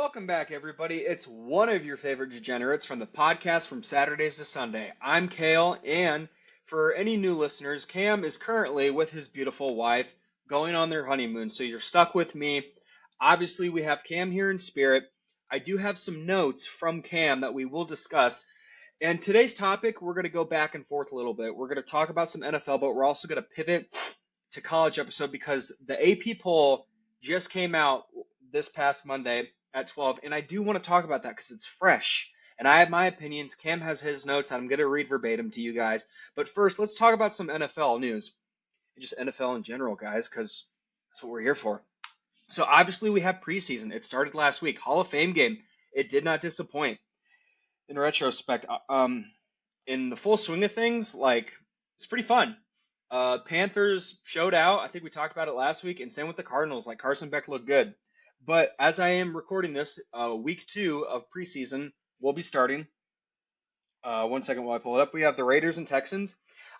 Welcome back, everybody. It's one of your favorite degenerates from the podcast from Saturdays to Sunday. I'm Cale, and for any new listeners, Cam is currently with his beautiful wife going on their honeymoon, so you're stuck with me. Obviously, we have Cam here in spirit. I do have some notes from Cam that we will discuss. And today's topic, we're going to go back and forth a little bit. We're going to talk about some NFL, but we're also going to pivot to college episode because the AP poll just came out this past Monday at 12, and I do want to talk about that because it's fresh. And I have my opinions. Cam has his notes. I'm going to read verbatim to you guys. But first, let's talk about some NFL news. And just NFL in general, guys, because that's what we're here for. So obviously we have preseason. It started last week. Hall of Fame game. It did not disappoint. In retrospect, in the full swing of things, like, it's pretty fun. Panthers showed out. I think we talked about it last week, and same with the Cardinals. Like, Carson Beck looked good. But as I am recording this, week 2 of preseason will be starting. 1 second while I pull it up. We have the Raiders and Texans.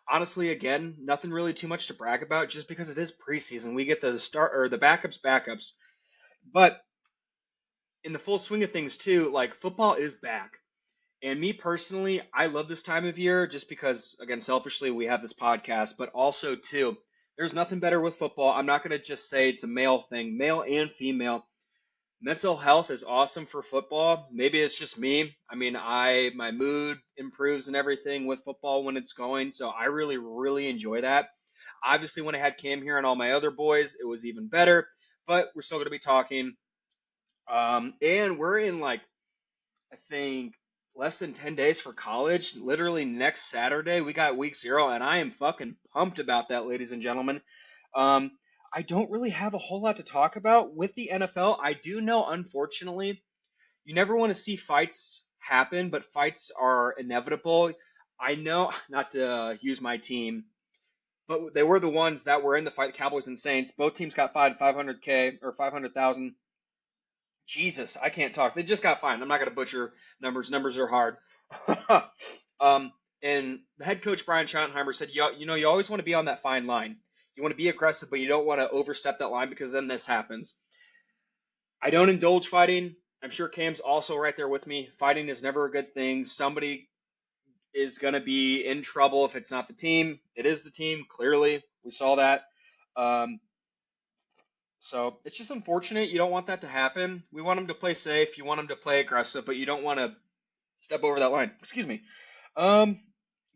Honestly, again, nothing really too much to brag about, just because it is preseason. We get the backups. But in the full swing of things too, like, football is back. And me personally, I love this time of year just because, again, selfishly, we have this podcast, but also too, there's nothing better with football. I'm not going to just say it's a male thing, male and female. Mental health is awesome for football. Maybe it's just me. I mean, my mood improves and everything with football when it's going, so I really, really enjoy that. Obviously, when I had Cam here and all my other boys, it was even better, but we're still going to be talking. And we're in, like, I think, less than 10 days for college. Literally next Saturday, we got week 0, and I am fucking pumped about that, ladies and gentlemen. I don't really have a whole lot to talk about with the NFL. I do know, unfortunately, you never want to see fights happen, but fights are inevitable. I know, not to use my team, but they were the ones that were in the fight, Cowboys and Saints. Both teams got fined 500K or 500,000. Jesus, I can't talk. They just got fined. I'm not going to butcher numbers. Numbers are hard. And the head coach, Brian Schottenheimer, said, you always want to be on that fine line. You want to be aggressive, but you don't want to overstep that line because then this happens. I don't indulge fighting. I'm sure Cam's also right there with me. Fighting is never a good thing. Somebody is going to be in trouble if it's not the team. It is the team, clearly. We saw that. So it's just unfortunate. You don't want that to happen. We want them to play safe. You want them to play aggressive, but you don't want to step over that line. Excuse me.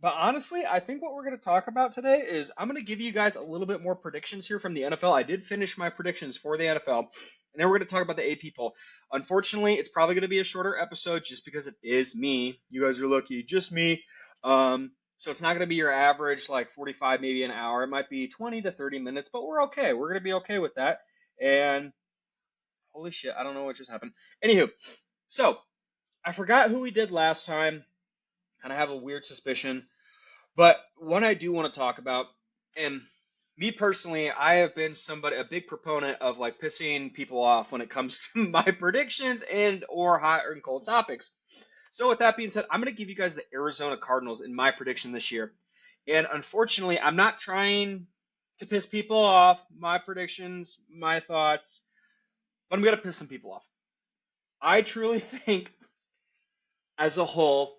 But honestly, I think what we're going to talk about today is I'm going to give you guys a little bit more predictions here from the NFL. I did finish my predictions for the NFL, and then we're going to talk about the AP poll. Unfortunately, it's probably going to be a shorter episode just because it is me. You guys are lucky, just me. So it's not going to be your average, like, 45, maybe an hour. It might be 20 to 30 minutes, but we're okay. We're going to be okay with that. And holy shit, I don't know what just happened. Anywho, so I forgot who we did last time. Kind of have a weird suspicion. But one I do want to talk about, and me personally, I have been a big proponent of, like, pissing people off when it comes to my predictions and or hot and cold topics. So with that being said, I'm going to give you guys the Arizona Cardinals in my prediction this year. And unfortunately, I'm not trying to piss people off, my predictions, my thoughts, but I'm going to piss some people off. I truly think, as a whole,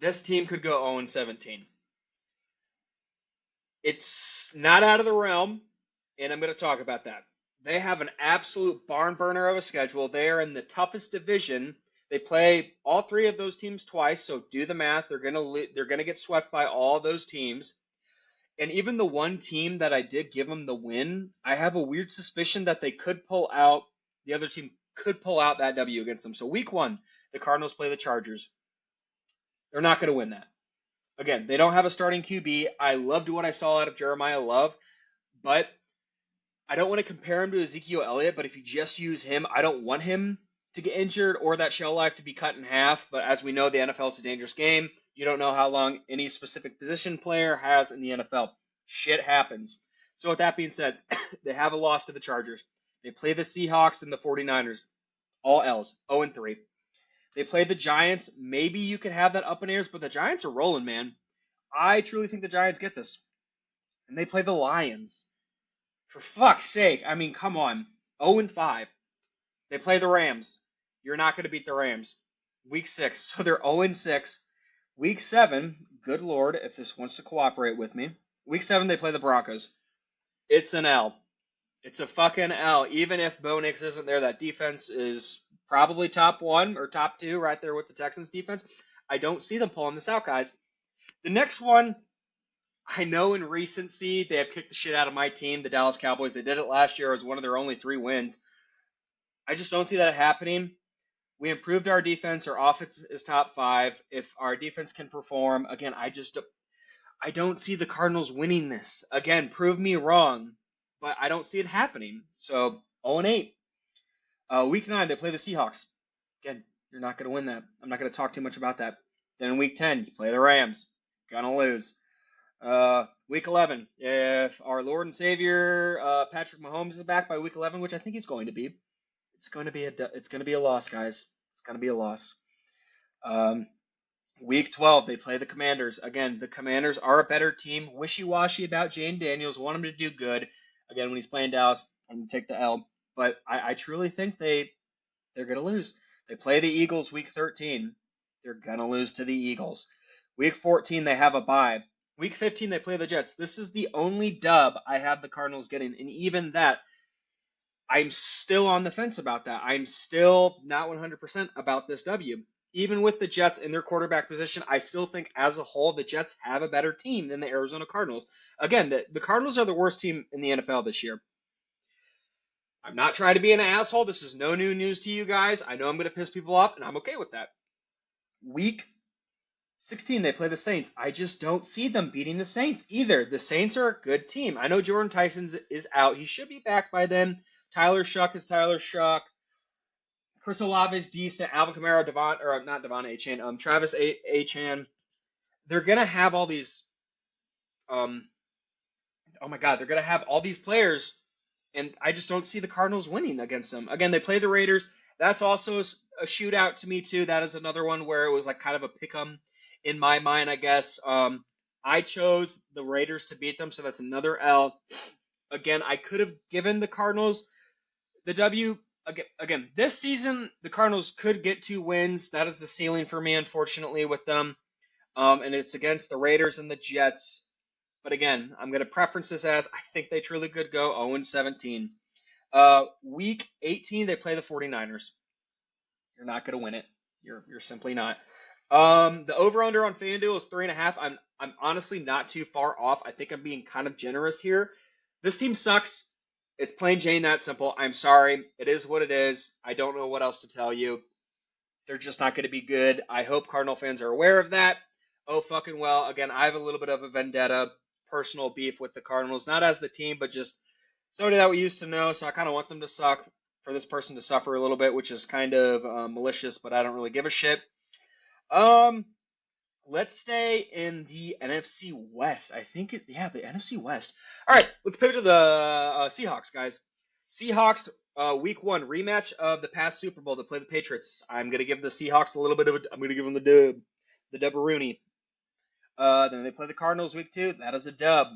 this team could go 0-17. It's not out of the realm, and I'm going to talk about that. They have an absolute barn burner of a schedule. They are in the toughest division. They play all 3 of those teams twice, so do the math. They're going to get swept by all those teams. And even the one team that I did give them the win, I have a weird suspicion that the other team could pull out that W against them. So week 1, the Cardinals play the Chargers. They're not going to win that. Again, they don't have a starting QB. I loved what I saw out of Jeremiah Love, but I don't want to compare him to Ezekiel Elliott, but if you just use him, I don't want him to get injured or that shell life to be cut in half. But as we know, the NFL is a dangerous game. You don't know how long any specific position player has in the NFL. Shit happens. So with that being said, they have a loss to the Chargers. They play the Seahawks and the 49ers. All L's. 0-3. They play the Giants. Maybe you could have that up in airs, but the Giants are rolling, man. I truly think the Giants get this. And they play the Lions. For fuck's sake. I mean, come on. 0-5. They play the Rams. You're not going to beat the Rams. Week 6, so they're 0-6. Week 7, good Lord, if this wants to cooperate with me. Week 7, they play the Broncos. It's an L. It's a fucking L. Even if Bo Nix isn't there, that defense is probably top 1 or top 2 right there with the Texans defense. I don't see them pulling this out, guys. The next one, I know in recency they have kicked the shit out of my team, the Dallas Cowboys. They did it last year. It was one of their only 3 wins. I just don't see that happening. We improved our defense. Our offense is top 5. If our defense can perform, again, I don't see the Cardinals winning this. Again, prove me wrong, but I don't see it happening. So 0-8. Week 9, they play the Seahawks. Again, you're not going to win that. I'm not going to talk too much about that. Then in Week 10, you play the Rams. Gonna lose. Week 11, if our Lord and Savior Patrick Mahomes is back by Week 11, which I think he's going to be, it's going to be a loss, guys. It's going to be a loss. Week 12, they play the Commanders. Again, the Commanders are a better team. Wishy-washy about Jane Daniels. Want him to do good. Again, when he's playing Dallas, I'm going to take the L. But I truly think they're going to lose. They play the Eagles Week 13. They're going to lose to the Eagles. Week 14, they have a bye. Week 15, they play the Jets. This is the only dub I have the Cardinals getting. And even that, I'm still on the fence about that. I'm still not 100% about this W. Even with the Jets in their quarterback position, I still think as a whole the Jets have a better team than the Arizona Cardinals. Again, the Cardinals are the worst team in the NFL this year. I'm not trying to be an asshole. This is no new news to you guys. I know I'm going to piss people off, and I'm okay with that. Week 16, they play the Saints. I just don't see them beating the Saints either. The Saints are a good team. I know Jordan Tyson is out. He should be back by then. Tyler Shuck is Tyler Shuck. Chris Olave is decent. Alvin Kamara, not Devon Achane, Travis Achane. They're gonna have all these. Oh my God, they're gonna have all these players, and I just don't see the Cardinals winning against them. Again, they play the Raiders. That's also a shootout to me too. That is another one where it was like kind of a pick 'em in my mind, I guess. I chose the Raiders to beat them, so that's another L. Again, I could have given the Cardinals the W. Again, this season, the Cardinals could get 2 wins. That is the ceiling for me, unfortunately, with them. And it's against the Raiders and the Jets. But again, I'm going to preference this as I think they truly could go 0-17. Week 18, they play the 49ers. You're not going to win it. You're simply not. The over-under on FanDuel is 3.5. I'm honestly not too far off. I think I'm being kind of generous here. This team sucks. It's plain Jane that simple. I'm sorry. It is what it is. I don't know what else to tell you. They're just not going to be good. I hope Cardinal fans are aware of that. Oh, fucking well. Again, I have a little bit of a vendetta, personal beef with the Cardinals. Not as the team, but just somebody that we used to know. So I kind of want them to suck, for this person to suffer a little bit, which is kind of malicious, but I don't really give a shit. Let's stay in the NFC West. I think the NFC West. All right, let's pivot to the Seahawks, guys. Seahawks, Week 1 rematch of the past Super Bowl to play the Patriots. I'm gonna give the Seahawks a little bit of I'm gonna give them the dub-a-rooney. Then they play the Cardinals Week 2. That is a dub.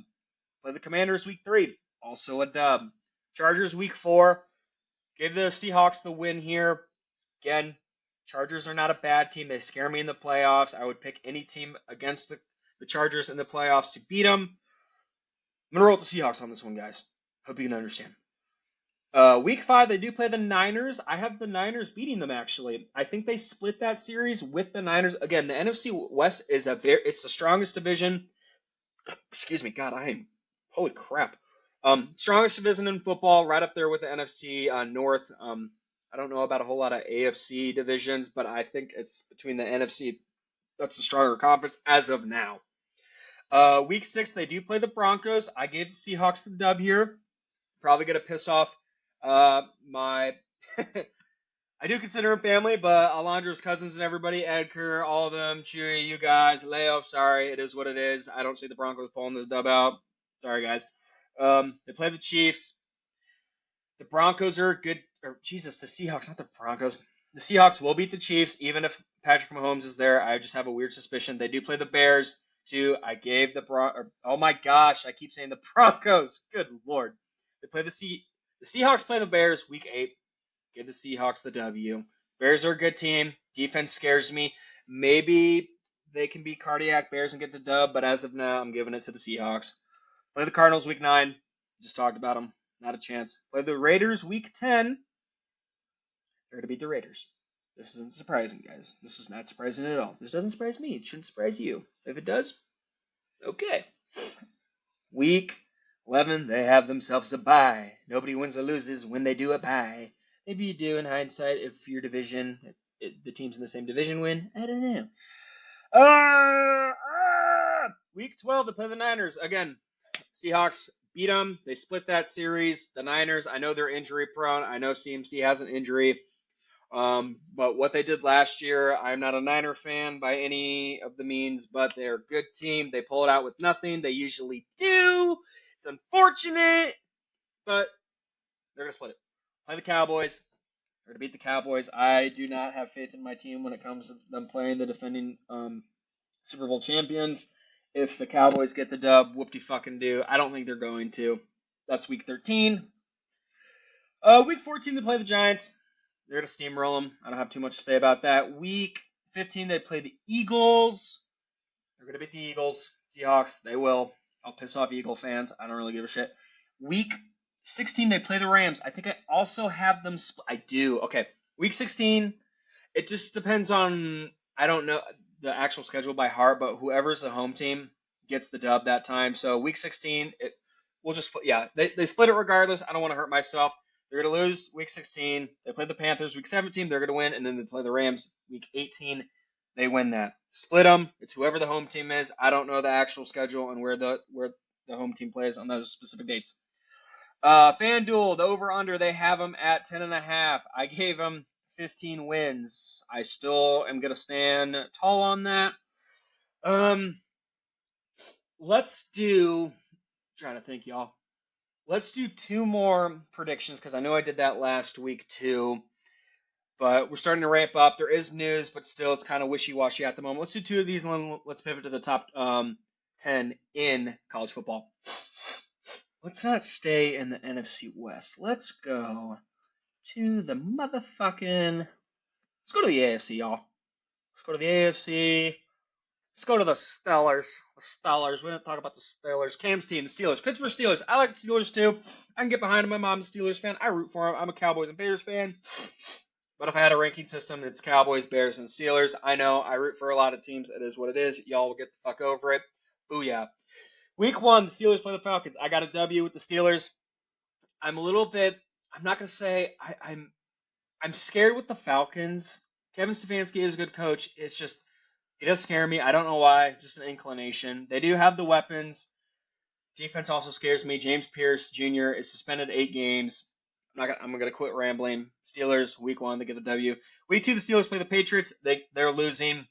Play the Commanders Week 3. Also a dub. Chargers Week 4. Give the Seahawks the win here. Again, Chargers are not a bad team. They scare me in the playoffs. I would pick any team against the Chargers in the playoffs to beat them. I'm going to roll with the Seahawks on this one, guys. Hope you can understand. Week 5, they do play the Niners. I have the Niners beating them, actually. I think they split that series with the Niners. Again, the NFC West is it's the strongest division. Excuse me. God, holy crap. Strongest division in football, right up there with the NFC North. I don't know about a whole lot of AFC divisions, but I think it's between the NFC. That's the stronger conference as of now. Week 6, they do play the Broncos. I gave the Seahawks the dub here. Probably going to piss off my... I do consider them family, but Alondra's cousins and everybody, Edgar, all of them, Chewy, you guys, Leo, sorry, it is what it is. I don't see the Broncos pulling this dub out. Sorry, guys. They play the Chiefs. The Broncos are good. The Seahawks, not the Broncos. The Seahawks will beat the Chiefs, even if Patrick Mahomes is there. I just have a weird suspicion. They do play the Bears, too. I gave oh my gosh, I keep saying the Broncos. Good Lord. They play the Seahawks play the Bears Week 8. Give the Seahawks the W. Bears are a good team. Defense scares me. Maybe they can be cardiac Bears and get the dub, but as of now, I'm giving it to the Seahawks. Play the Cardinals week 9. Just talked about them. Not a chance. Play the Raiders week 10. They're going to beat the Raiders. This isn't surprising, guys. This is not surprising at all. This doesn't surprise me. It shouldn't surprise you. If it does, okay. Week 11, they have themselves a bye. Nobody wins or loses when they do a bye. Maybe you do in hindsight if your division, the teams in the same division win. I don't know. Week 12, they play the Niners. Again, Seahawks beat them. They split that series. The Niners, I know they're injury prone. I know CMC has an injury. But what they did last year, I'm not a Niner fan by any of the means, but they're a good team. They pull it out with nothing. They usually do. It's unfortunate, but they're going to split it. Play the Cowboys. They're going to beat the Cowboys. I do not have faith in my team when it comes to them playing the defending Super Bowl champions. If the Cowboys get the dub, whoop-de-fucking-do. I don't think they're going to. That's week 13. Week 14, they play the Giants. They're going to steamroll them. I don't have too much to say about that. Week 15, they play the Eagles. They're going to beat the Eagles. Seahawks, they will. I'll piss off Eagle fans. I don't really give a shit. Week 16, they play the Rams. I think I also have them I do. Okay. Week 16, it just depends on, I don't know the actual schedule by heart, but whoever's the home team gets the dub that time. So week 16, they split it regardless. I don't want to hurt myself. They're going to lose week 16. They play the Panthers week 17. They're going to win. And then they play the Rams week 18. They win that. Split them. It's whoever the home team is. I don't know the actual schedule and where the home team plays on those specific dates. FanDuel, the over-under, they have them at 10.5. I gave them 15 wins. I still am going to stand tall on that. Let's do, trying to think, y'all. Let's do 2 more predictions because I know I did that last week too. But we're starting to ramp up. There is news, but still it's kind of wishy-washy at the moment. Let's do 2 of these and then let's pivot to the top 10 in college football. Let's not stay in the NFC West. Let's go to the motherfucking... Let's go to the AFC, y'all. Let's go to the AFC. Let's go to the Steelers. The Steelers. We didn't talk about the Steelers. Cam's team, the Steelers. Pittsburgh Steelers. I like the Steelers too. I can get behind them. My mom's a Steelers fan. I root for them. I'm a Cowboys and Bears fan. But if I had a ranking system, it's Cowboys, Bears, and Steelers. I know I root for a lot of teams. It is what it is. Y'all will get the fuck over it. Booyah. Week 1, the Steelers play the Falcons. I got a W with the Steelers. I'm not going to say I'm scared with the Falcons. Kevin Stefanski is a good coach. It's just, he does scare me. I don't know why. Just an inclination. They do have the weapons. Defense also scares me. James Pierce Jr. is suspended 8 games. I'm gonna quit rambling. Steelers, week 1, they get the W. Week 2, the Steelers play the Patriots. They're losing.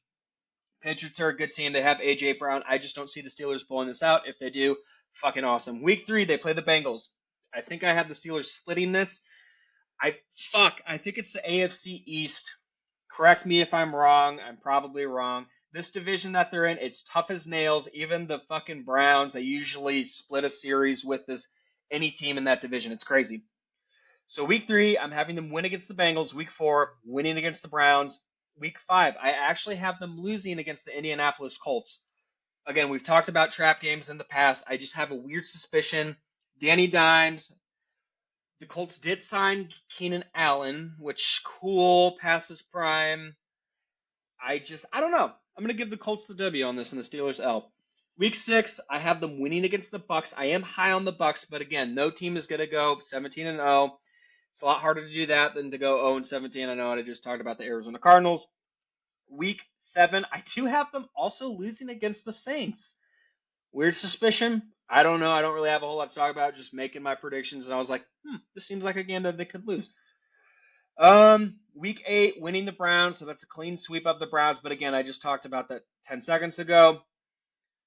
Patriots are a good team. They have A.J. Brown. I just don't see the Steelers pulling this out. If they do, fucking awesome. Week 3, they play the Bengals. I think I have the Steelers splitting this. I think it's the AFC East. Correct me if I'm wrong. I'm probably wrong. This division that they're in, it's tough as nails. Even the fucking Browns, they usually split a series with any team in that division. It's crazy. So week 3, I'm having them win against the Bengals. Week 4, winning against the Browns. Week 5, I actually have them losing against the Indianapolis Colts. Again, we've talked about trap games in the past. I just have a weird suspicion. Danny Dimes. The Colts did sign Keenan Allen, which cool, past his prime. I don't know. I'm going to give the Colts the W on this and the Steelers L. Week 6, I have them winning against the Bucs. I am high on the Bucs, but again, no team is going to go 17-0. It's a lot harder to do that than to go 0-17. I know I just talked about the Arizona Cardinals. Week 7, I do have them also losing against the Saints. Weird suspicion. I don't know. I don't really have a whole lot to talk about. Just making my predictions, and I was like, this seems like a game that they could lose. Week 8, winning the Browns, so that's a clean sweep of the Browns. But again, I just talked about that 10 seconds ago.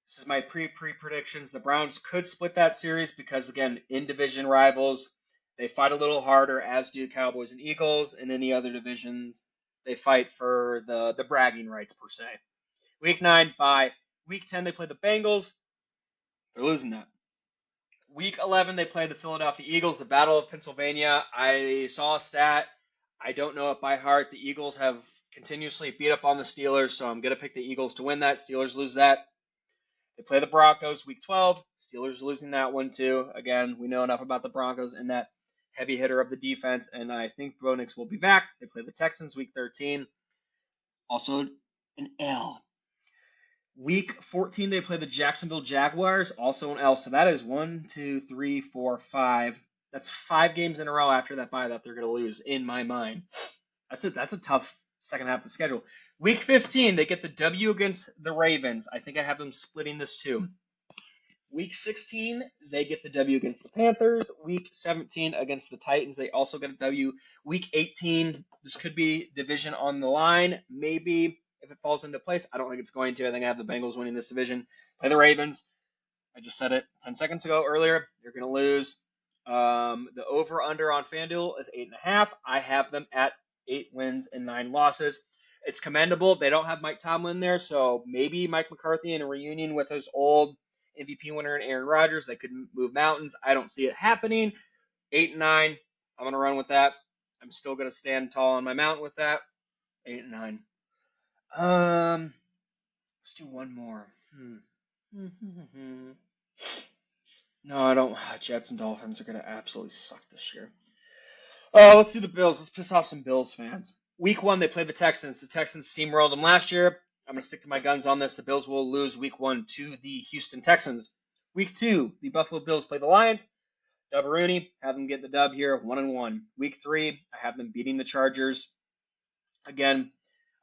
This is my pre-predictions. The Browns could split that series because, again, in-division rivals, they fight a little harder, as do Cowboys and Eagles. And in the other divisions, they fight for the bragging rights, per se. Week 9, bye. Week 10, they play the Bengals. They're losing that. Week 11, they play the Philadelphia Eagles, the Battle of Pennsylvania. I saw a stat. I don't know it by heart. The Eagles have continuously beat up on the Steelers, so I'm going to pick the Eagles to win that. Steelers lose that. They play the Broncos week 12. Steelers losing that one too. Again, we know enough about the Broncos and that heavy hitter of the defense, and I think Bo Nix will be back. They play the Texans week 13. Also an L. Week 14, they play the Jacksonville Jaguars, also an L. So that is 1, 2, 3, 4, 5. That's 5 games in a row after that bye that they're going to lose, in my mind. That's a tough second half of the schedule. Week 15, they get the W against the Ravens. I think I have them splitting this too. Week 16, they get the W against the Panthers. Week 17 against the Titans, they also get a W. Week 18, this could be division on the line, maybe, if it falls into place. I don't think it's going to. I think I have the Bengals winning this division. Play the Ravens. I just said it 10 seconds ago earlier. You're going to lose. The over-under on FanDuel is 8.5. I have them at 8 wins and 9 losses. It's commendable. They don't have Mike Tomlin there, so maybe Mike McCarthy in a reunion with his old MVP winner and Aaron Rodgers, they could move mountains. I don't see it happening. 8 and 9. I'm going to run with that. I'm still going to stand tall on my mountain with that. 8 and 9. Let's do one more. No, I don't. Jets and Dolphins are going to absolutely suck this year. Let's do the Bills. Let's piss off some Bills fans. Week 1, they play the Texans. The Texans steamrolled them last year. I'm going to stick to my guns on this. The Bills will lose week 1 to the Houston Texans. Week 2, the Buffalo Bills play the Lions. Dub Rooney, have them get the dub here, 1-1. Week 3, I have them beating the Chargers. Again,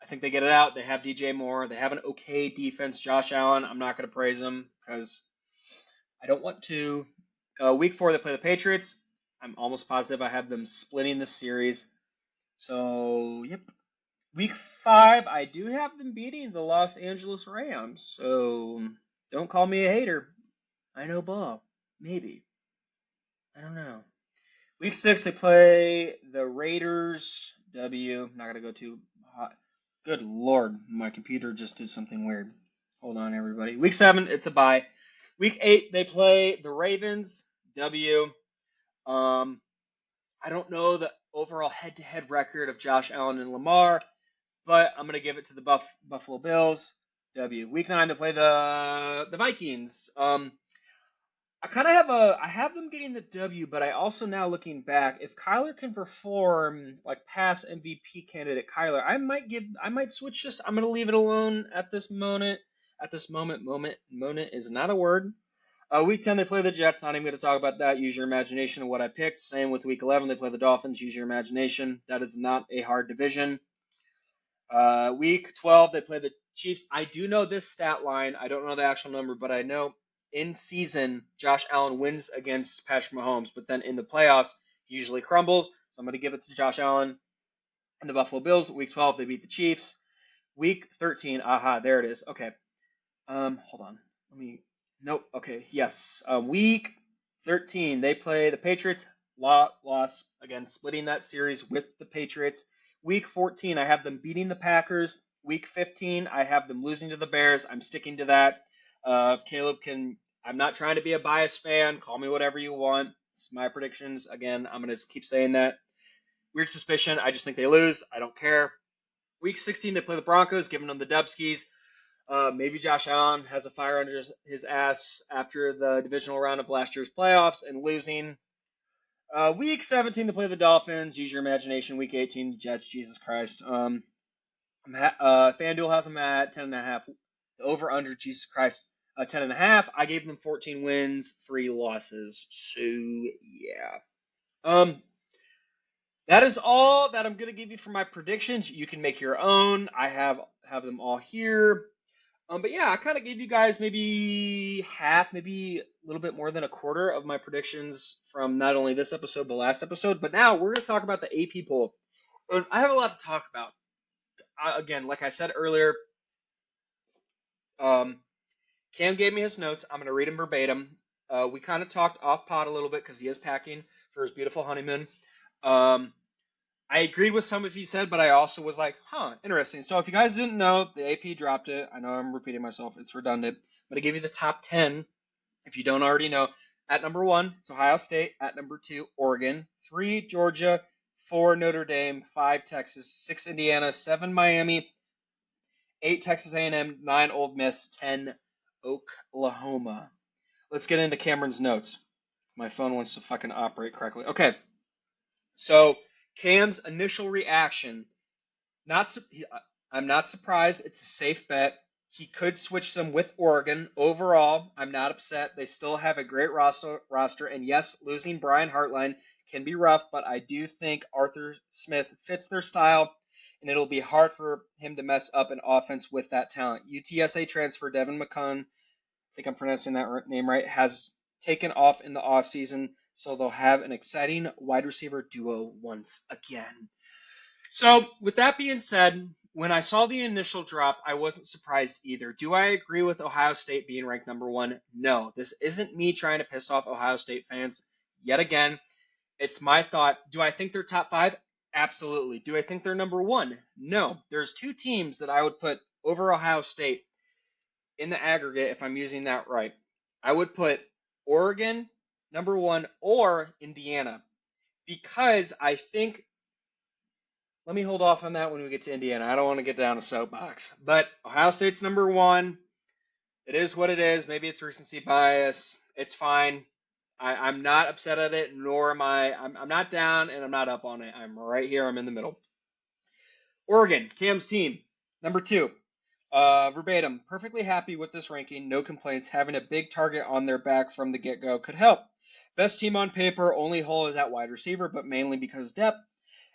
I think they get it out. They have DJ Moore. They have an okay defense. Josh Allen, I'm not going to praise him because I don't want to. Week 4, they play the Patriots. I'm almost positive I have them splitting the series. So, yep. Week 5, I do have them beating the Los Angeles Rams. So, don't call me a hater. I know ball. Maybe. I don't know. Week 6, they play the Raiders. W. I'm not going to go too hot. Good Lord, my computer just did something weird. Hold on, everybody. Week 7, it's a bye. Week 8, they play the Ravens. W. I don't know the overall head-to-head record of Josh Allen and Lamar, but I'm going to give it to the Buffalo Bills. W. Week 9, they play the Vikings. I have them getting the W, but I also now looking back, if Kyler can perform like past MVP candidate Kyler, I might switch this. I'm going to leave it alone at this moment. Moment is not a word. Week 10, they play the Jets. Not even going to talk about that. Use your imagination of what I picked. Same with Week 11, they play the Dolphins. Use your imagination. That is not a hard division. Week 12, they play the Chiefs. I do know this stat line. I don't know the actual number, but I know in season, Josh Allen wins against Patrick Mahomes, but then in the playoffs, he usually crumbles. So I'm going to give it to Josh Allen and the Buffalo Bills. Week 12, they beat the Chiefs. Week 13, there it is. Okay. Hold on. Nope. Okay. Yes. Week 13, they play the Patriots. Loss. Again, splitting that series with the Patriots. Week 14, I have them beating the Packers. Week 15, I have them losing to the Bears. I'm sticking to that. Caleb can. I'm not trying to be a biased fan. Call me whatever you want. It's my predictions. Again, I'm going to keep saying that. Weird suspicion. I just think they lose. I don't care. Week 16, they play the Broncos, giving them the Dubskis. Maybe Josh Allen has a fire under his ass after the divisional round of last year's playoffs and losing. Week 17, they play the Dolphins. Use your imagination. Week 18, Jets. Jesus Christ. FanDuel has them at 10.5. The over/under, Jesus Christ, 10.5. I gave them 14 wins, 3 losses. So yeah. That is all that I'm gonna give you for my predictions. You can make your own. I have them all here. But yeah, I kind of gave you guys maybe half, maybe a little bit more than a quarter of my predictions from not only this episode, but last episode. But now we're going to talk about the AP poll. And I have a lot to talk about. Again, like I said earlier, Cam gave me his notes. I'm going to read them verbatim. We kind of talked off pod a little bit because he is packing for his beautiful honeymoon. I agreed with some of he said, but I also was like, interesting. So if you guys didn't know, the AP dropped it. I know I'm repeating myself. It's redundant. But I give you the top 10, if you don't already know. At number 1, it's Ohio State. At number 2, Oregon. 3, Georgia. 4 Notre Dame, 5 Texas, 6 Indiana, 7 Miami, 8 Texas A&M, 9 Ole Miss, 10 Oklahoma. Let's get into Cameron's notes. My phone wants to fucking operate correctly. Okay, so Cam's initial reaction, I'm not surprised. It's a safe bet. He could switch them with Oregon. Overall, I'm not upset. They still have a great roster, and yes, losing Brian Hartline can be rough, but I do think Arthur Smith fits their style, and it'll be hard for him to mess up an offense with that talent. UTSA transfer Devin McCunn, I think I'm pronouncing that name right, has taken off in the offseason, so they'll have an exciting wide receiver duo once again. So, with that being said, when I saw the initial drop, I wasn't surprised either. Do I agree with Ohio State being ranked number 1? No. This isn't me trying to piss off Ohio State fans. Yet again, it's my thought. Do I think they're top 5? Absolutely. Do I think they're number 1? No. There's 2 teams that I would put over Ohio State in the aggregate if I'm using that right. I would put Oregon number 1 or Indiana because I think. Let me hold off on that when we get to Indiana. I don't want to get down a soapbox. But Ohio State's number 1. It is what it is. Maybe it's recency bias. It's fine. I'm not upset at it, nor am I. I'm not down and I'm not up on it. I'm right here. I'm in the middle. Oregon, Cam's team, number 2. Verbatim, perfectly happy with this ranking. No complaints. Having a big target on their back from the get-go could help. Best team on paper. Only hole is at wide receiver, but mainly because depth.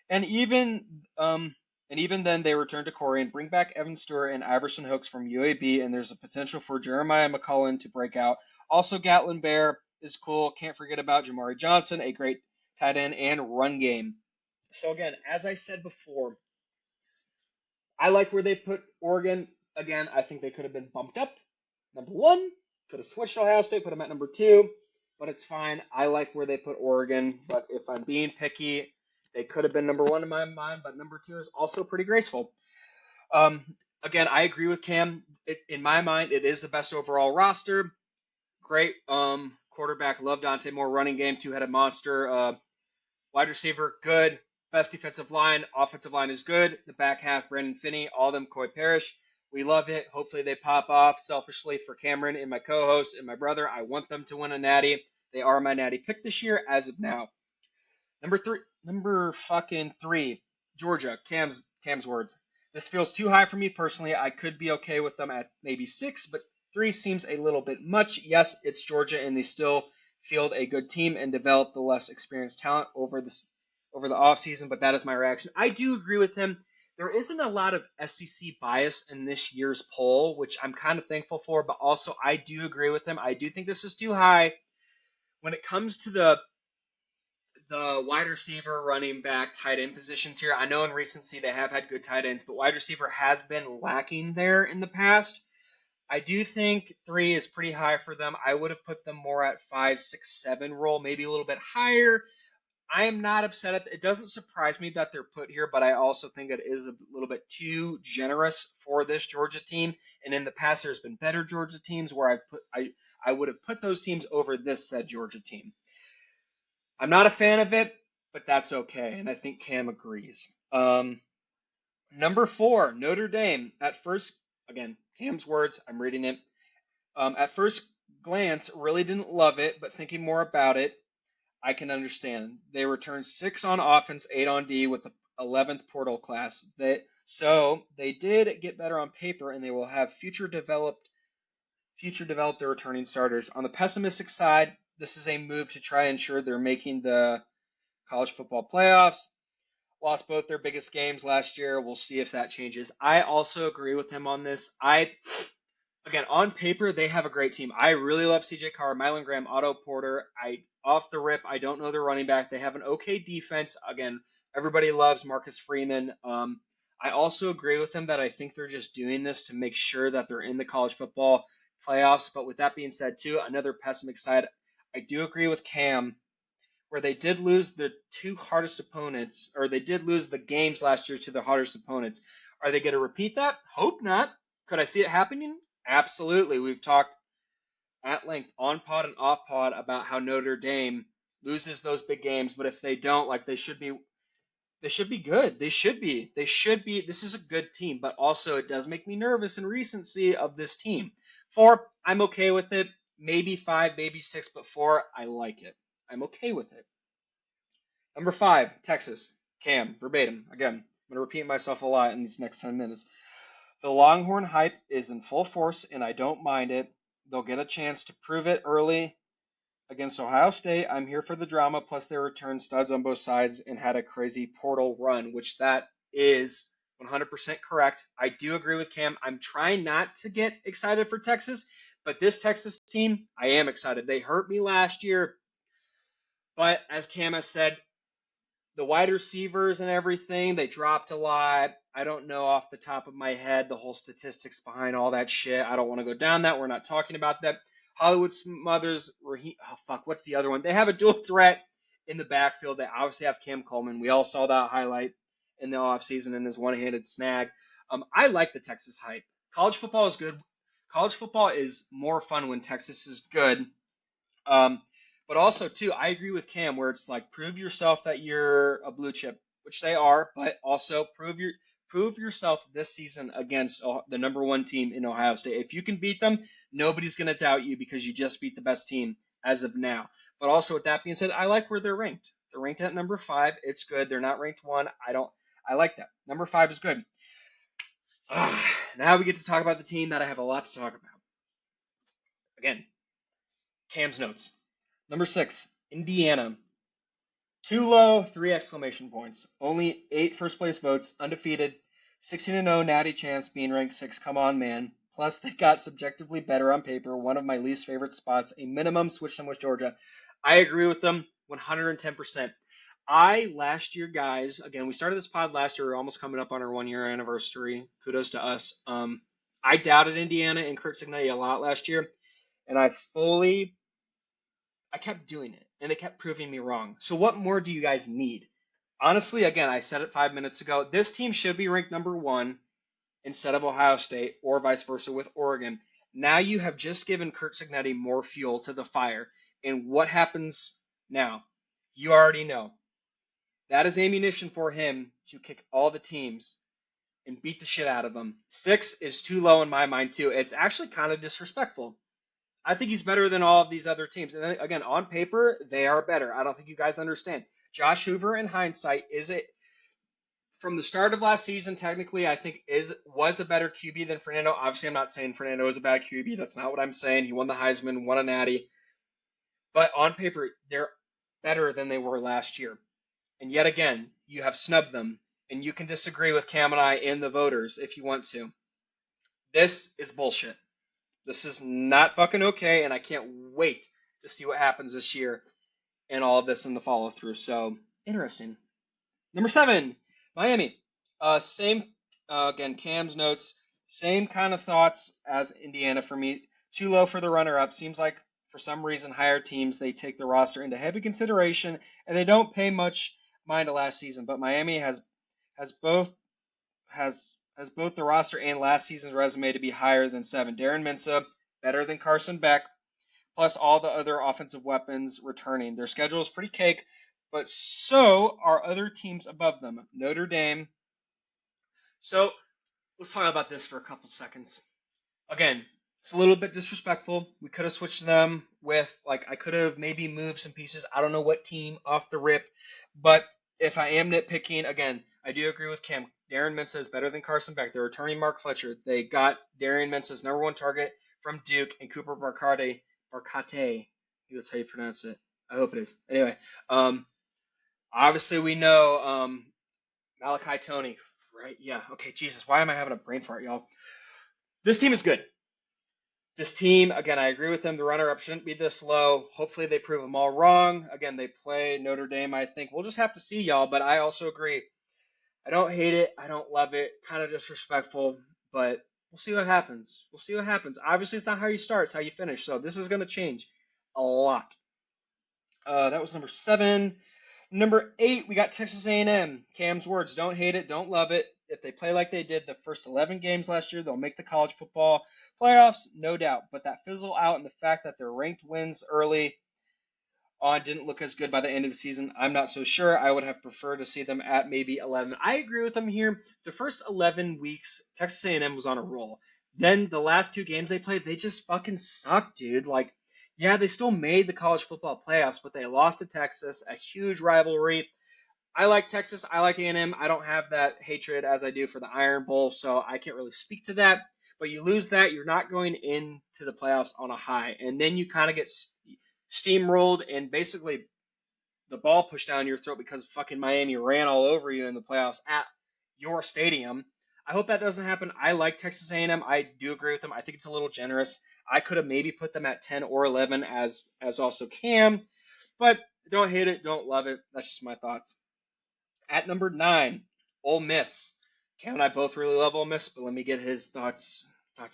And even then, they return to Corey and bring back Evan Stewart and Iverson Hooks from UAB, and there's a potential for Jeremiah McCullen to break out. Also, Gatlin Bear is cool. Can't forget about Jamari Johnson, a great tight end and run game. So again, as I said before, I like where they put Oregon. Again, I think they could have been bumped up. Number 1, could have switched Ohio State, put them at number 2, but it's fine. I like where they put Oregon, but if I'm being picky, they could have been number 1 in my mind, but number 2 is also pretty graceful. Again, I agree with Cam. In my mind, it is the best overall roster. Great quarterback, love Dante Moore. Running game, 2-headed monster. Wide receiver, good. Best defensive line. Offensive line is good. The back half, Brandon Finney. All of them, Coy Parrish. We love it. Hopefully they pop off. Selfishly for Cameron and my co-host and my brother, I want them to win a natty. They are my natty pick this year as of now. Number fucking 3, Georgia. Cam's words. This feels too high for me personally. I could be okay with them at maybe 6, but 3 seems a little bit much. Yes, it's Georgia, and they still field a good team and develop the less experienced talent over the offseason, but that is my reaction. I do agree with him. There isn't a lot of SEC bias in this year's poll, which I'm kind of thankful for, but also I do agree with him. I do think this is too high. When it comes to the wide receiver, running back, tight end positions here, I know in recency they have had good tight ends, but wide receiver has been lacking there in the past. I do think 3 is pretty high for them. I would have put them more at 5, 6, 7 roll, maybe a little bit higher. I am not upset at it. Doesn't surprise me that they're put here, but I also think it is a little bit too generous for this Georgia team. And in the past, there's been better Georgia teams where I would have put those teams over this said Georgia team. I'm not a fan of it, but that's okay, and I think Cam agrees. Number 4, Notre Dame. At first, again, Cam's words, I'm reading it. At first glance, really didn't love it, but thinking more about it, I can understand. They returned 6 on offense, 8 on D with the 11th portal class. So they did get better on paper, and they will have future develop their returning starters. On the pessimistic side, this is a move to try and ensure they're making the college football playoffs. Lost both their biggest games last year. We'll see if that changes. I also agree with him on this. Again, on paper, they have a great team. I really love CJ Carr, Mylan Graham, Otto Porter. Off the rip, I don't know their running back. They have an okay defense. Again, everybody loves Marcus Freeman. I also agree with him that I think they're just doing this to make sure that they're in the college football playoffs. But with that being said, too, another pessimistic side, I do agree with Cam, where they did lose the 2 hardest opponents, or they did lose the games last year to the hardest opponents. Are they going to repeat that? Hope not. Could I see it happening? Absolutely. We've talked at length on pod and off pod about how Notre Dame loses those big games, but if they don't, like they should be, They should be good. They should be. They should be. This is a good team, but also it does make me nervous in recency of this team. 4, I'm okay with it. Maybe 5, maybe 6, but 4, I like it. I'm okay with it. Number 5, Texas. Cam, verbatim. Again, I'm going to repeat myself a lot in these next 10 minutes. The Longhorn hype is in full force, and I don't mind it. They'll get a chance to prove it early against Ohio State. I'm here for the drama, plus they returned studs on both sides and had a crazy portal run, which that is 100% correct. I do agree with Cam. I'm trying not to get excited for Texas, but this Texas team, I am excited. They hurt me last year, but as Cam has said, the wide receivers and everything, they dropped a lot. I don't know off the top of my head the whole statistics behind all that shit. I don't want to go down that. We're not talking about that. Hollywood Smothers, what's the other one? They have a dual threat in the backfield. They obviously have Cam Coleman. We all saw that highlight in the offseason in his one-handed snag. I like the Texas hype. College football is good. College football is more fun when Texas is good. Um, but also too, I agree with Cam where it's like prove yourself that you're a blue chip, which they are, but also prove yourself this season against the number 1 team in Ohio State. If you can beat them, nobody's gonna doubt you because you just beat the best team as of now. But also with that being said, I like where they're ranked. They're ranked at number 5. It's good. They're not ranked 1. I like that. Number 5 is good. Now we get to talk about the team that I have a lot to talk about. Again, Cam's notes. Number 6, Indiana. Too low, 3 exclamation points. Only 8 first place votes, undefeated, 16-0 natty chance being ranked 6. Come on, man. Plus, they got subjectively better on paper. One of my least favorite spots. A minimum switch them with Georgia. I agree with them 110%. Last year, guys, again, we started this pod last year. We're almost coming up on our 1-year anniversary. Kudos to us. I doubted Indiana and Kurt Cignetti a lot last year, and I kept doing it, and they kept proving me wrong. So what more do you guys need? Honestly, again, I said it 5 minutes ago. This team should be ranked number 1 instead of Ohio State, or vice versa with Oregon. Now you have just given Kurt Cignetti more fuel to the fire. And what happens now? You already know. That is ammunition for him to kick all the teams and beat the shit out of them. 6 is too low in my mind, too. It's actually kind of disrespectful. I think he's better than all of these other teams. And then, again, on paper, they are better. I don't think you guys understand. Josh Hoover, in hindsight, from the start of last season, technically, I think was a better QB than Fernando. Obviously, I'm not saying Fernando is a bad QB. That's not what I'm saying. He won the Heisman, won a Natty. But on paper, they're better than they were last year. And yet again, you have snubbed them. And you can disagree with Cam and I and the voters if you want to. This is bullshit. This is not fucking okay, and I can't wait to see what happens this year and all of this in the follow through. So, interesting. Number 7, Miami. Same, again, Cam's notes. Same kind of thoughts as Indiana for me. Too low for the runner-up. Seems like for some reason higher teams, they take the roster into heavy consideration, and they don't pay much mind to last season. But Miami has both the roster and last season's resume to be higher than 7. Darren Mensah, better than Carson Beck, plus all the other offensive weapons returning. Their schedule is pretty cake, but so are other teams above them. Notre Dame. So let's talk about this for a couple seconds. Again, it's a little bit disrespectful. We could have switched them with, I could have maybe moved some pieces. I don't know what team off the rip, but if I am nitpicking, again, I do agree with Cam. Darren Mensah is better than Carson Beck. They're returning Mark Fletcher. They got Darren Mensah's number 1 target from Duke and Cooper Barcate. That's how you pronounce it. I hope it is. Anyway, obviously we know Malachi Tony, right? Yeah. Okay. Jesus, why am I having a brain fart, y'all? This team is good. This team, again, I agree with them. The runner-up shouldn't be this low. Hopefully they prove them all wrong. Again, they play Notre Dame, I think. We'll just have to see, y'all, but I also agree. I don't hate it. I don't love it. Kind of disrespectful, but we'll see what happens. We'll see what happens. Obviously, it's not how you start, it's how you finish. So this is going to change a lot. That was number 7. Number 8, we got Texas A&M. Cam's words, don't hate it, don't love it. If they play like they did the first 11 games last year, they'll make the college football playoffs, no doubt. But that fizzle out and the fact that their ranked wins early on didn't look as good by the end of the season. I'm not so sure. I would have preferred to see them at maybe 11. I agree with them here. The first 11 weeks, Texas A&M was on a roll. Then the last two games they played, they just fucking sucked, dude. Like, yeah, they still made the college football playoffs, but they lost to Texas, a huge rivalry. I like Texas. I like A&M. I don't have that hatred as I do for the Iron Bowl, so I can't really speak to that. But you lose that, you're not going into the playoffs on a high, and then you kind of get steamrolled and basically the ball pushed down your throat because fucking Miami ran all over you in the playoffs at your stadium. I hope that doesn't happen. I like Texas A&M. I do agree with them. I think it's a little generous. I could have maybe put them at 10 or 11 as also Cam, but don't hate it, don't love it. That's just my thoughts. At number 9, Ole Miss. Cam and I both really love Ole Miss, but let me get his thoughts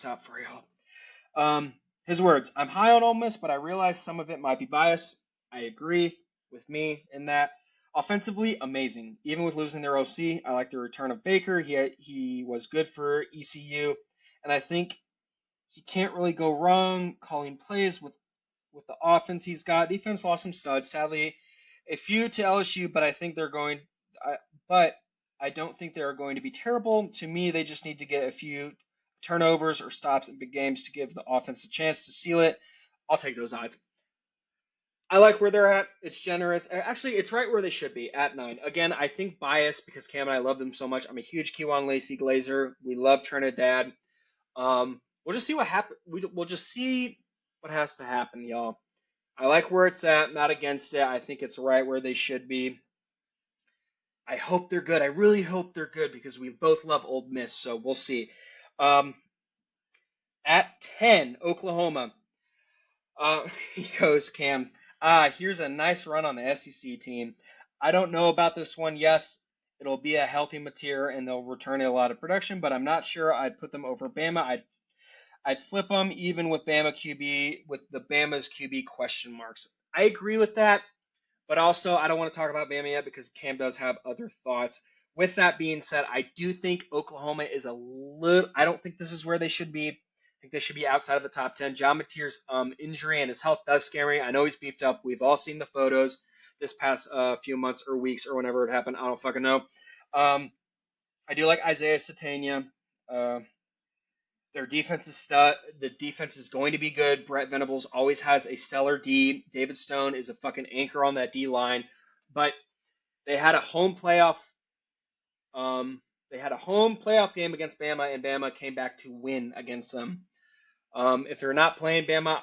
out for y'all. His words: I'm high on Ole Miss, but I realize some of it might be biased. I agree with me in that. Offensively, amazing. Even with losing their OC, I like the return of Baker. He was good for ECU, and I think he can't really go wrong calling plays with the offense he's got. Defense lost some studs, sadly, a few to LSU, but I think they're going. But I don't think they're going to be terrible. To me, they just need to get a few turnovers or stops in big games to give the offense a chance to seal it. I'll take those odds. I like where they're at. It's generous. Actually, it's right where they should be at 9. Again, I think bias because Cam and I love them so much. I'm a huge Kewan Lacey Glazer. We love Trinidad. We'll just see what happens. We'll just see what has to happen, y'all. I like where it's at. Not against it. I think it's right where they should be. I hope they're good. I really hope they're good because we both love Ole Miss. So we'll see. Um, at 10, Oklahoma. He goes, Cam. Here's a nice run on the SEC team. I don't know about this one. Yes, it'll be a healthy material and they'll return a lot of production, but I'm not sure I'd put them over Bama. I'd flip them even with Bama QB with the Bama's QB question marks. I agree with that, but also I don't want to talk about Bama yet because Cam does have other thoughts. With that being said, I do think Oklahoma is a little. I don't think this is where they should be. I think they should be outside of the top 10. John Mateer's injury and his health does scare me. I know he's beefed up. We've all seen the photos this past few months or weeks or whenever it happened. I don't fucking know. I do like Isaiah Satania. Uh, their defense is the defense is going to be good. Brett Venables always has a stellar D. David Stone is a fucking anchor on that D line. But they had a home playoff they had a home playoff game against Bama, and Bama came back to win against them. If they're not playing Bama,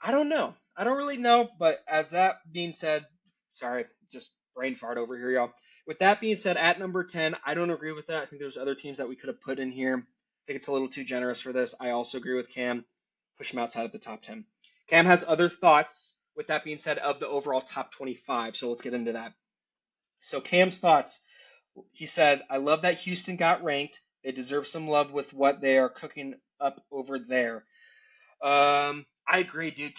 I don't know. I don't really know. But as that being said, sorry, just brain fart over here, y'all. With that being said, at number 10, I don't agree with that. I think there's other teams that we could have put in here. I think it's a little too generous for this. I also agree with Cam. Push him outside of the top 10. Cam has other thoughts, with that being said, of the overall top 25. So let's get into that. So Cam's thoughts. He said, I love that Houston got ranked. They deserve some love with what they are cooking up over there. I agree, dude.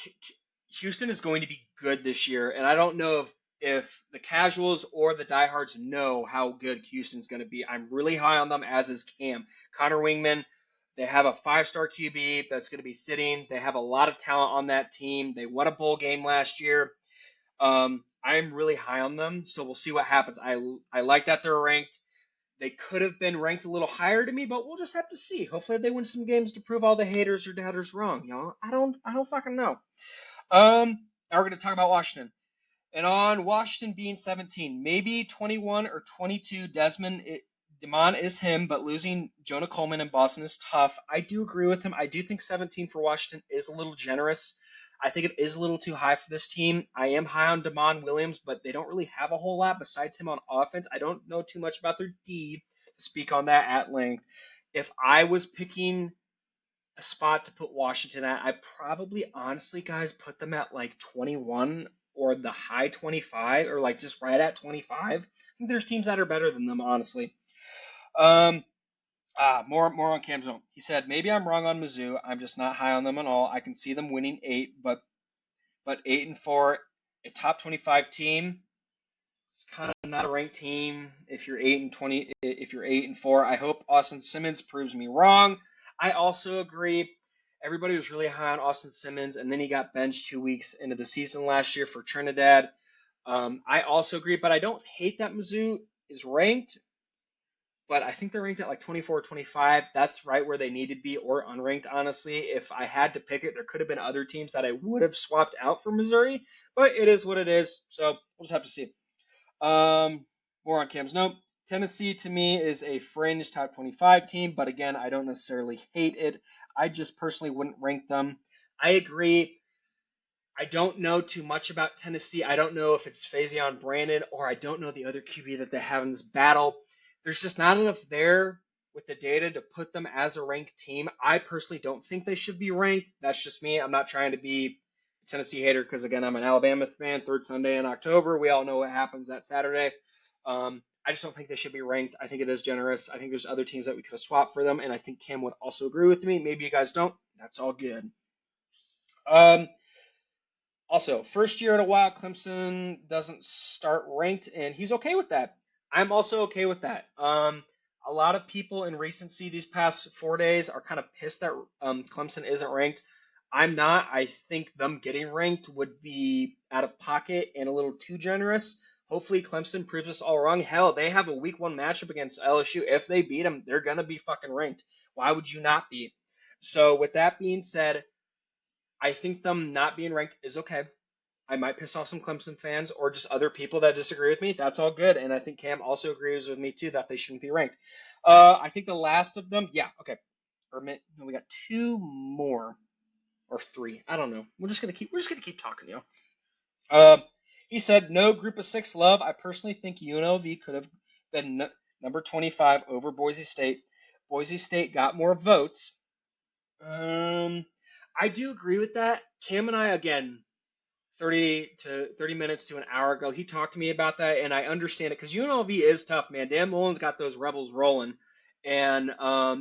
Houston is going to be good this year, and I don't know if the casuals or the diehards know how good Houston's going to be. I'm really high on them, as is Cam. Connor Wingman, they have a 5-star QB that's going to be sitting. They have a lot of talent on that team. They won a bowl game last year. I'm really high on them, so we'll see what happens. I like that they're ranked. They could have been ranked a little higher to me, but we'll just have to see. Hopefully they win some games to prove all the haters or doubters wrong, y'all. I don't fucking know. Now we're gonna talk about Washington. And on Washington being 17, maybe 21 or 22, Demond is him, but losing Jonah Coleman in Boston is tough. I do agree with him. I do think 17 for Washington is a little generous. I think it is a little too high for this team. I am high on Damon Williams, but they don't really have a whole lot besides him on offense. I don't know too much about their D to speak on that at length. If I was picking a spot to put Washington at, I probably honestly, guys, put them at like 21 or the high 25 or like just right at 25. I think there's teams that are better than them, honestly. More on Cam's own. He said, maybe I'm wrong on Mizzou. I'm just not high on them at all. I can see them winning 8, but 8-4, a top 25 team. It's kind of not a ranked team if you're 8-20. If you're 8-4, I hope Austin Simmons proves me wrong. I also agree. Everybody was really high on Austin Simmons, and then he got benched 2 weeks into the season last year for Trinidad. I also agree, but I don't hate that Mizzou is ranked, but I think they're ranked at like 24 or 25. That's right where they need to be, or unranked, honestly. If I had to pick it, there could have been other teams that I would have swapped out for Missouri, but it is what it is, so we'll just have to see. More on Cam's note. Tennessee, to me, is a fringe top 25 team, but again, I don't necessarily hate it. I just personally wouldn't rank them. I agree. I don't know too much about Tennessee. I don't know if it's Faison Brandon or I don't know the other QB that they have in this battle. There's just not enough there with the data to put them as a ranked team. I personally don't think they should be ranked. That's just me. I'm not trying to be a Tennessee hater because, again, I'm an Alabama fan. Third Sunday in October. We all know what happens that Saturday. I just don't think they should be ranked. I think it is generous. I think there's other teams that we could have swapped for them, and I think Cam would also agree with me. Maybe you guys don't. That's all good. Also, first year in a while, Clemson doesn't start ranked, and he's okay with that. I'm also okay with that. A lot of people in recency these past 4 days are kind of pissed that Clemson isn't ranked. I'm not. I think them getting ranked would be out of pocket and a little too generous. Hopefully, Clemson proves us all wrong. Hell, they have a week one matchup against LSU. If they beat them, they're going to be fucking ranked. Why would you not be? So, with that being said, I think them not being ranked is okay. I might piss off some Clemson fans or just other people that disagree with me. That's all good. And I think Cam also agrees with me, too, that they shouldn't be ranked. I think the last of them, yeah, okay. We got two more. Or three. I don't know. We're just gonna keep talking, yo. He said no group of six love. I personally think UNLV could have been number 25 over Boise State. Boise State got more votes. I do agree with that. Cam and I, again, 30 minutes to an hour ago, he talked to me about that, and I understand it because UNLV is tough, man. Dan Mullen's got those Rebels rolling, and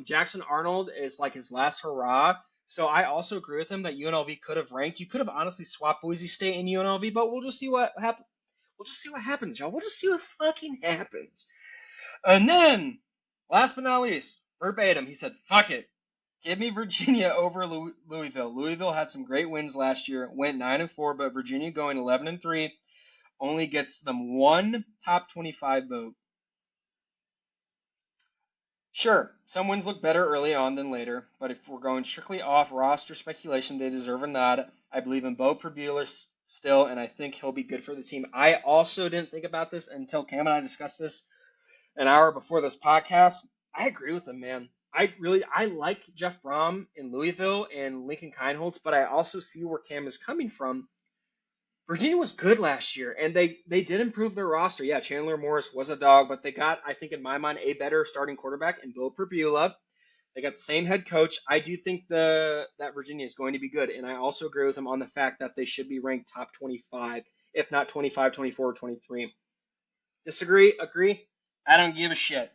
Jackson Arnold is like his last hurrah. So I also agree with him that UNLV could have ranked. You could have honestly swapped Boise State and UNLV, but we'll just see what happens. We'll just see what happens, y'all. We'll just see what fucking happens. And then, last but not least, verbatim, he said, "Fuck it. Give me Virginia over Louisville. Louisville had some great wins last year. Went 9-4, but Virginia going 11-3 only gets them one top 25 vote. Sure, some wins look better early on than later, but if we're going strictly off roster speculation, they deserve a nod. I believe in Bo Pribula still, and I think he'll be good for the team. I also didn't think about this until Cam and I discussed this an hour before this podcast. I agree with him, man. I like Jeff Brom in Louisville and Lincoln Kienholz, but I also see where Cam is coming from. Virginia was good last year, and they did improve their roster. Yeah, Chandler Morris was a dog, but they got, I think in my mind, a better starting quarterback in Bill Pribula. They got the same head coach. I do think that Virginia is going to be good, and I also agree with him on the fact that they should be ranked top 25, if not 25, 24, or 23. Disagree? Agree? I don't give a shit.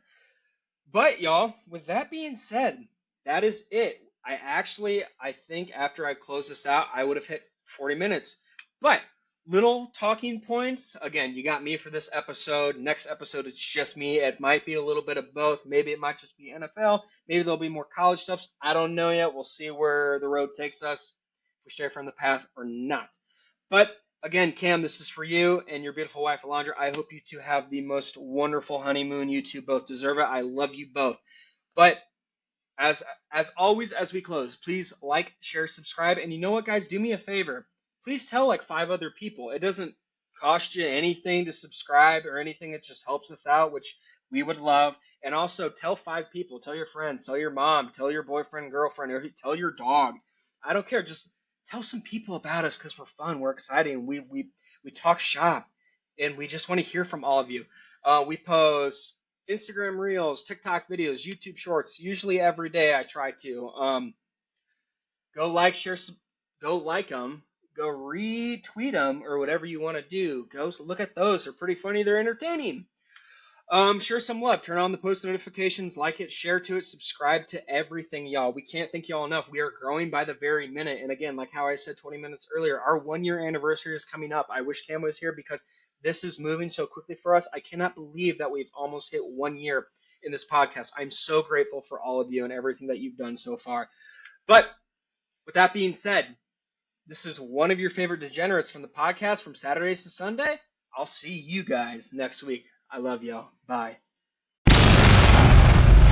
But y'all, with that being said, that is it. I think after I close this out, I would have hit 40 minutes. But little talking points. Again, you got me for this episode. Next episode, it's just me. It might be a little bit of both. Maybe it might just be NFL. Maybe there'll be more college stuff. I don't know yet. We'll see where the road takes us, if we stray from the path or not. But again, Cam, this is for you and your beautiful wife, Alondra. I hope you two have the most wonderful honeymoon. You two both deserve it. I love you both. But as always, as we close, please like, share, subscribe. And you know what, guys? Do me a favor. Please tell like 5 other people. It doesn't cost you anything to subscribe or anything. It just helps us out, which we would love. And also tell 5 people. Tell your friends. Tell your mom. Tell your boyfriend, girlfriend, or tell your dog. I don't care. Just tell some people about us because we're fun. We're exciting. We talk shop. And we just want to hear from all of you. We post Instagram Reels, TikTok videos, YouTube Shorts. Usually every day I try to. Go like, share, go like them. Go retweet them or whatever you want to do. Go look at those. They're pretty funny. They're entertaining. Share some love. Turn on the post notifications. Like it. Share to it. Subscribe to everything, y'all. We can't thank y'all enough. We are growing by the very minute. And again, like how I said 20 minutes earlier, our 1-year anniversary is coming up. I wish Cam was here because this is moving so quickly for us. I cannot believe that we've almost hit 1 year in this podcast. I'm so grateful for all of you and everything that you've done so far. But With that being said, this is one of your favorite degenerates from the podcast from Saturdays to Sunday. I'll see you guys next week. I love y'all. Bye.